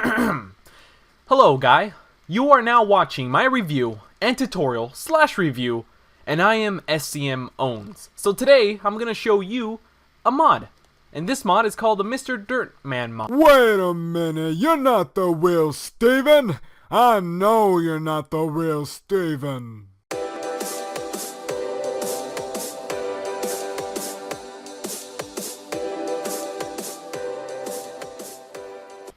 Hello guy, you are now watching my review and tutorial / review, and I am SCMowns. So today I'm gonna show you a mod, and this mod is called the Mr. Dirtman mod. Wait a minute, you're not the real Steven. I know you're not the real Steven.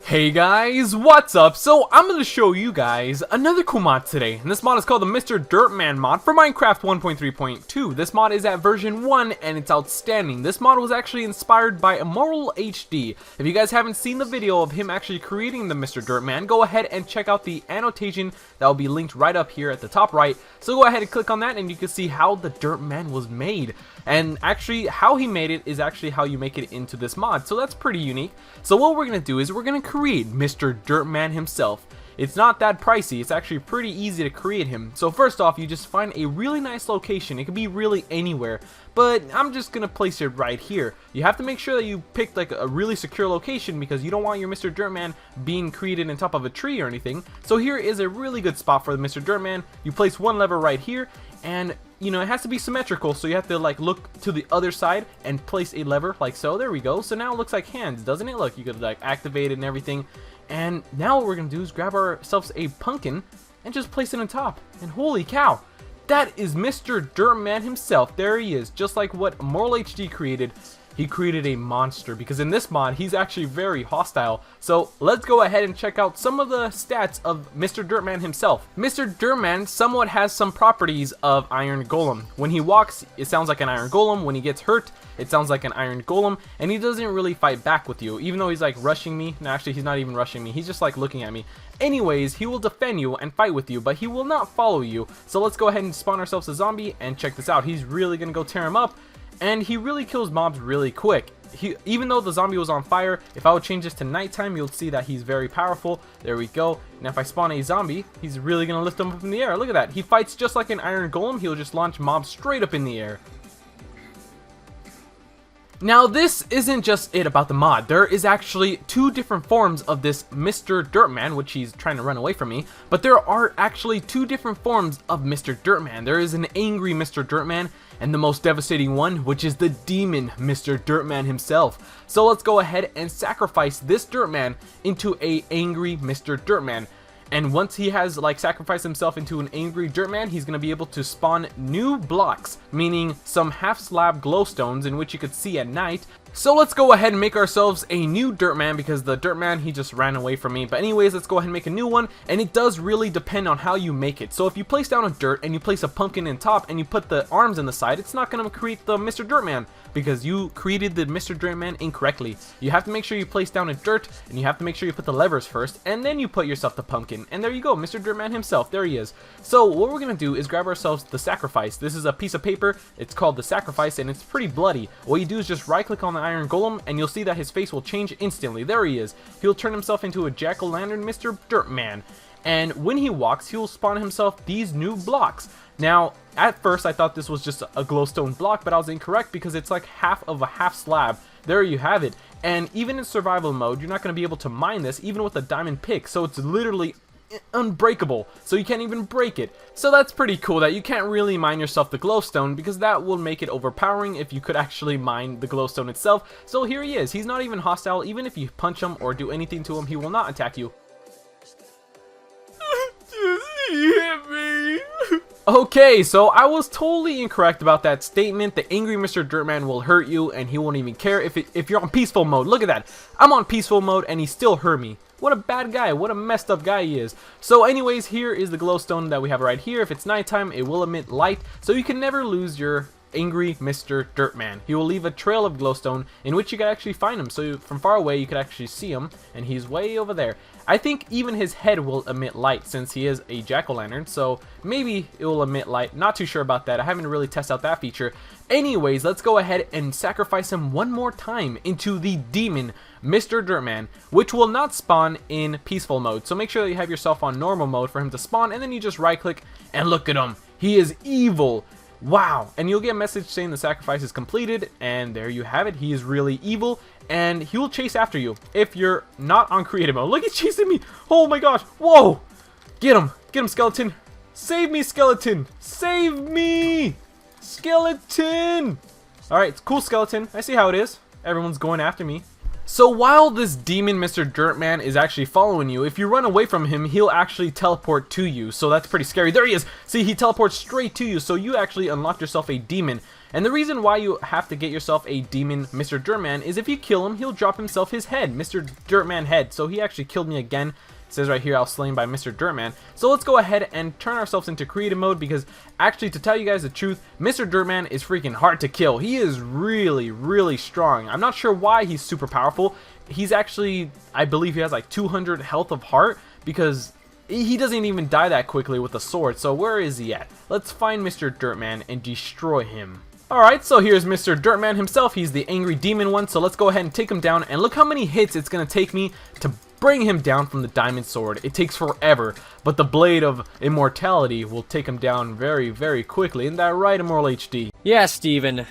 Hey guys, what's up? So I'm going to show you guys another cool mod today, and this mod is called the Mr. Dirtman mod for Minecraft 1.3.2. This mod is at version 1 and it's outstanding. This mod was actually inspired by ImmortalHD. If you guys haven't seen the video of him actually creating the Mr. Dirtman, go ahead and check out the annotation that will be linked right up here at the top right. So go ahead and click on that and you can see how the Dirtman was made. And actually how he made it is actually how you make it into this mod, so that's pretty unique. So what we're going to do is we're going to create Mr. Dirtman himself. It's not that pricey, it's actually pretty easy to create him. So first off, you just find a really nice location. It could be really anywhere, but I'm just gonna place it right here. You have to make sure that you pick like a really secure location because you don't want your Mr. Dirtman being created on top of a tree or anything. So here is a really good spot for the Mr. Dirtman. You place one lever right here, and you know, it has to be symmetrical, so you have to like look to the other side and place a lever like so. There we go. So now it looks like hands, doesn't it? Look, you could like activate it and everything. And now what we're gonna do is grab ourselves a pumpkin and just place it on top. And holy cow, that is Mr. Dirtman himself. There he is, just like what ImmortalHD created. He created a monster because in this mod he's actually very hostile. So let's go ahead and check out some of the stats of Mr. Dirtman himself. Mr. Dirtman somewhat has some properties of Iron Golem. When he walks, it sounds like an Iron Golem. When he gets hurt, it sounds like an Iron Golem, and he doesn't really fight back with you, even though he's like rushing me. No, actually he's not even rushing me, he's just like looking at me. Anyways, he will defend you and fight with you, but he will not follow you. So let's go ahead and spawn ourselves a zombie and check this out. He's really gonna go tear him up. And he really kills mobs really quick. Even though the zombie was on fire, if I would change this to nighttime, you'll see that he's very powerful. There we go. Now if I spawn a zombie, he's really going to lift him up in the air. Look at that. He fights just like an Iron Golem. He'll just launch mobs straight up in the air. Now this isn't just it about the mod. There is actually two different forms of this Mr. Dirtman, which he's trying to run away from me. But there are actually two different forms of Mr. Dirtman. There is an angry Mr. Dirtman and the most devastating one, which is the demon Mr. Dirtman himself. So let's go ahead and sacrifice this Dirtman into a angry Mr. Dirtman. And once he has like sacrificed himself into an angry Dirtman, he's going to be able to spawn new blocks, meaning some half slab glowstones in which you could see at night. So let's go ahead and make ourselves a new Dirtman because the Dirtman, he just ran away from me. But anyways, let's go ahead and make a new one, and it does really depend on how you make it. So if you place down a dirt and you place a pumpkin in top and you put the arms in the side, it's not going to create the Mr. Dirtman because you created the Mr. Dirtman incorrectly. You have to make sure you place down a dirt, and you have to make sure you put the levers first, and then you put yourself the pumpkin. And there you go, Mr. Dirtman himself, there he is. So what we're going to do is grab ourselves the sacrifice. This is a piece of paper, it's called the sacrifice, and it's pretty bloody. What you do is just right click on the Iron Golem, and you'll see that his face will change instantly. There he is. He'll turn himself into a jack-o'-lantern Mr. Dirtman. And when he walks, he will spawn himself these new blocks. Now, at first I thought this was just a glowstone block, but I was incorrect because it's like half of a half slab. There you have it. And even in survival mode, you're not going to be able to mine this even with a diamond pick. So it's literally unbreakable, so you can't even break it. So that's pretty cool that you can't really mine yourself the glowstone because that will make it overpowering if you could actually mine the glowstone itself. So here he is. He's not even hostile. Even if you punch him or do anything to him, he will not attack you. He hit me. Okay, so I was totally incorrect about that statement. The angry Mr. Dirtman will hurt you and he won't even care if you're on peaceful mode. Look at that. I'm on peaceful mode and he still hurt me. What a bad guy, what a messed up guy he is. So anyways, here is the glowstone that we have right here. If it's nighttime, it will emit light, so you can never lose your angry Mr. Dirtman. He will leave a trail of glowstone in which you can actually find him. So from far away, you could actually see him, and he's way over there. I think even his head will emit light since he is a jack-o'-lantern, so maybe it will emit light. Not too sure about that. I haven't really tested out that feature. Anyways, let's go ahead and sacrifice him one more time into the demon Mr. Dirtman, which will not spawn in peaceful mode. So make sure that you have yourself on normal mode for him to spawn, and then you just right click and look at him. He is evil. Wow, and you'll get a message saying the sacrifice is completed, and there you have it. He is really evil, and he will chase after you if you're not on creative mode. Look, he's chasing me. Oh my gosh. Whoa. Get him, skeleton. Save me, skeleton. Save me, skeleton. All right, cool, skeleton. I see how it is. Everyone's going after me. So while this demon Mr. Dirtman is actually following you, if you run away from him, he'll actually teleport to you. So that's pretty scary. There he is. See, he teleports straight to you. So you actually unlocked yourself a demon. And the reason why you have to get yourself a demon Mr. Dirtman is if you kill him, he'll drop himself his head, Mr. Dirtman head. So he actually killed me again. It says right here, I was slain by Mr. Dirtman. So let's go ahead and turn ourselves into creative mode, because actually, to tell you guys the truth, Mr. Dirtman is freaking hard to kill. He is really, really strong. I'm not sure why he's super powerful. He's actually, I believe he has like 200 health of heart, because he doesn't even die that quickly with a sword. So where is he at? Let's find Mr. Dirtman and destroy him. Alright, so here's Mr. Dirtman himself. He's the angry demon one. So let's go ahead and take him down, and look how many hits it's going to take me to bring him down from the diamond sword. It takes forever, but the blade of immortality will take him down very, very quickly. Isn't that right, ImmortalHD? Yeah, Steven.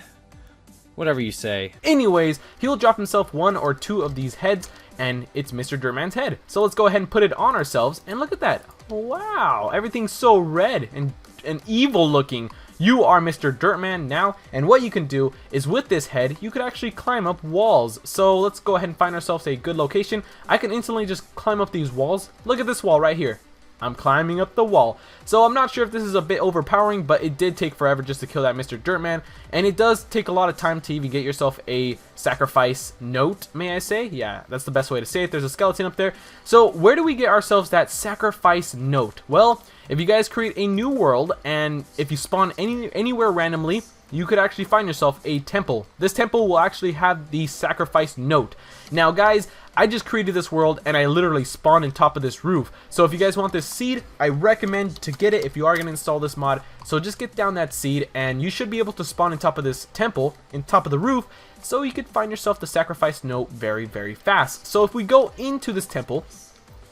Whatever you say. Anyways, he'll drop himself 1 or 2 of these heads, and it's Mr. Dirtman's head. So let's go ahead and put it on ourselves, and look at that. Wow, everything's so red and evil looking. You are Mr. Dirtman now, and what you can do is with this head, you could actually climb up walls. So let's go ahead and find ourselves a good location. I can instantly just climb up these walls. Look at this wall right here. I'm climbing up the wall. So I'm not sure if this is a bit overpowering, but it did take forever just to kill that Mr. Dirtman. And it does take a lot of time to even get yourself a sacrifice note, may I say? Yeah, that's the best way to say it. There's a skeleton up there. So where do we get ourselves that sacrifice note? Well, if you guys create a new world, and if you spawn anywhere randomly, you could actually find yourself a temple. This temple will actually have the sacrifice note. Now guys, I just created this world and I literally spawned on top of this roof. So if you guys want this seed, I recommend to get it if you are going to install this mod. So just get down that seed, and you should be able to spawn on top of this temple, on top of the roof, so you could find yourself the sacrifice note very, very fast. So if we go into this temple,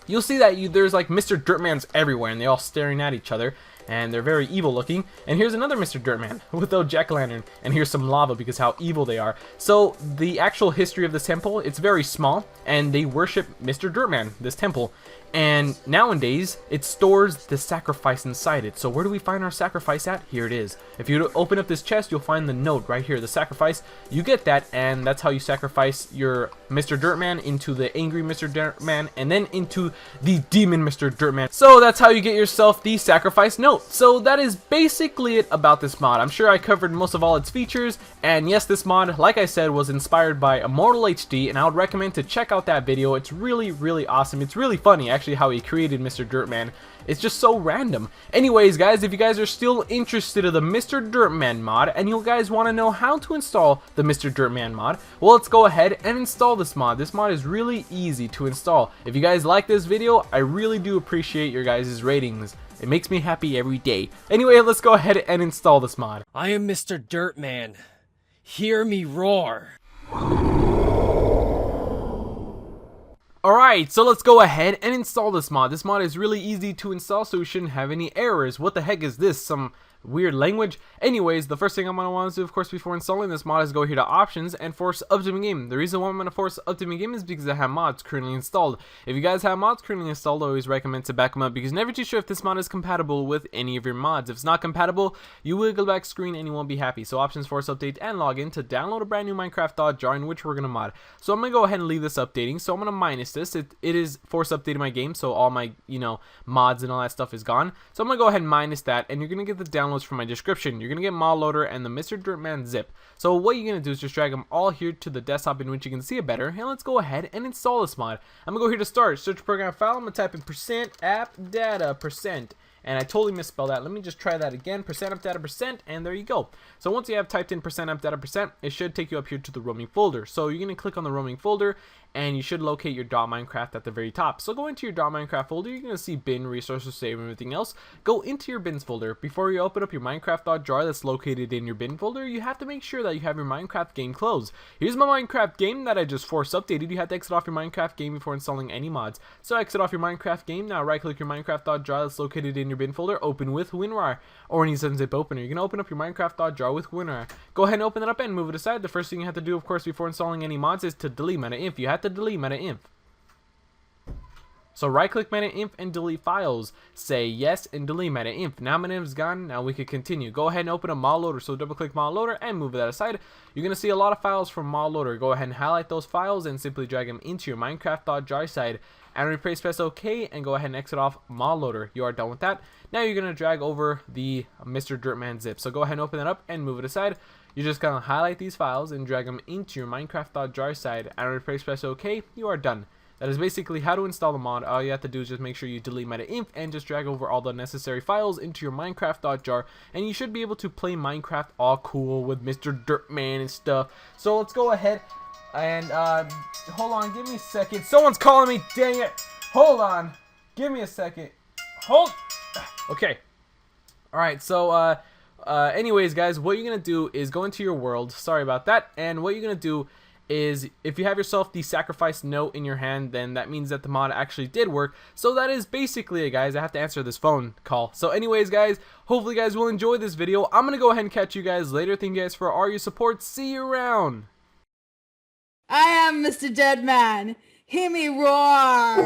you'll see that there's like Mr. Dirtmans everywhere, and they're all staring at each other, and they're very evil looking. And here's another Mr. Dirtman with a jack-o'-lantern, and here's some lava because how evil they are. So the actual history of this temple, it's very small, and they worship Mr. Dirtman, this temple. And nowadays, it stores the sacrifice inside it. So where do we find our sacrifice at? Here it is. If you open up this chest, you'll find the note right here, the sacrifice. You get that, and that's how you sacrifice your Mr. Dirtman into the angry Mr. Dirtman, and then into the demon Mr. Dirtman. So that's how you get yourself the sacrifice note. So that is basically it about this mod. I'm sure I covered most of all its features, and yes, this mod, like I said, was inspired by ImmortalHD, and I would recommend to check out that video. It's really, really awesome. It's really funny, actually, how he created Mr. Dirtman. It's just so random. Anyways, guys, if you guys are still interested in the Mr. Dirtman mod, and you guys want to know how to install the Mr. Dirtman mod, well, let's go ahead and install this mod. This mod is really easy to install. If you guys like this video, I really do appreciate your guys' ratings. It makes me happy every day. Anyway, let's go ahead and install this mod. I am Mr. Dirtman. Hear me roar. Alright, so let's go ahead and install this mod. This mod is really easy to install, so we shouldn't have any errors. What the heck is this? Some weird language? Anyways, the first thing I'm going to want to do, of course, before installing this mod is go here to options and force updating game. The reason why I'm going to force updating game is because I have mods currently installed. If you guys have mods currently installed, I always recommend to back them up, because you're never too sure if this mod is compatible with any of your mods. If it's not compatible, you will go back screen and you won't be happy. So options, force update, and login to download a brand new Minecraft jar in which we're going to mod. So I'm going to go ahead and leave this updating. So I'm going to minus this. It is force updating my game, so all my, mods and all that stuff is gone. So I'm going to go ahead and minus that, and you're going to get the downloads from my description. You're going to get mod loader and the Mr. Dirtman zip. So what you're going to do is just drag them all here to the desktop in which you can see it better, and let's go ahead and install this mod. I'm going to go here to start, search program file. I'm going to type in %appdata%. And I totally misspelled that. Let me just try that again. %appdata%, and there you go. So once you have typed in %appdata%, it should take you up here to the roaming folder. So you're going to click on the roaming folder, and you should locate your .minecraft at the very top. So go into your .minecraft folder. You're going to see bin, resources, save, and everything else. Go into your bins folder. Before you open up your Minecraft.jar that's located in your bin folder, you have to make sure that you have your Minecraft game closed. Here's my Minecraft game that I just force updated. You have to exit off your Minecraft game before installing any mods. So exit off your Minecraft game. Now right click your Minecraft.jar that's located in your bin folder, open with WinRAR, or any zip opener. You're gonna open up your Minecraft.jar with WinRAR. Go ahead and open that up and move it aside. The first thing you have to do, of course, before installing any mods is to delete meta-inf. You have to delete meta-inf. So right click meta-inf and delete files. Say yes and delete meta-inf. Now meta-inf is gone. Now we can continue. Go ahead and open a mod loader. So double click mod loader and move that aside. You're going to see a lot of files from mod loader. Go ahead and highlight those files and simply drag them into your Minecraft.jar side. And replace, press OK and go ahead and exit off mod loader. You are done with that. Now you're going to drag over the Mr. Dirtman zip. So go ahead and open that up and move it aside. You're just going to highlight these files and drag them into your Minecraft.jar side. And replace, press OK. You are done. That is basically how to install the mod. All you have to do is just make sure you delete meta-inf and just drag over all the necessary files into your Minecraft.jar, and you should be able to play Minecraft all cool with Mr. Dirtman and stuff. So let's go ahead and hold on, give me a second. Someone's calling me, dang it. Hold on, give me a second. Okay. Alright, so anyways guys, what you're gonna do is go into your world. Sorry about that. And what you're gonna do is, if you have yourself the sacrifice note in your hand, then that means that the mod actually did work. So that is basically it, guys. I have to answer this phone call. So anyways guys, hopefully you guys will enjoy this video. I'm gonna go ahead and catch you guys later. Thank you guys for all your support. See you around. I am Mr. Deadman. Hear me roar.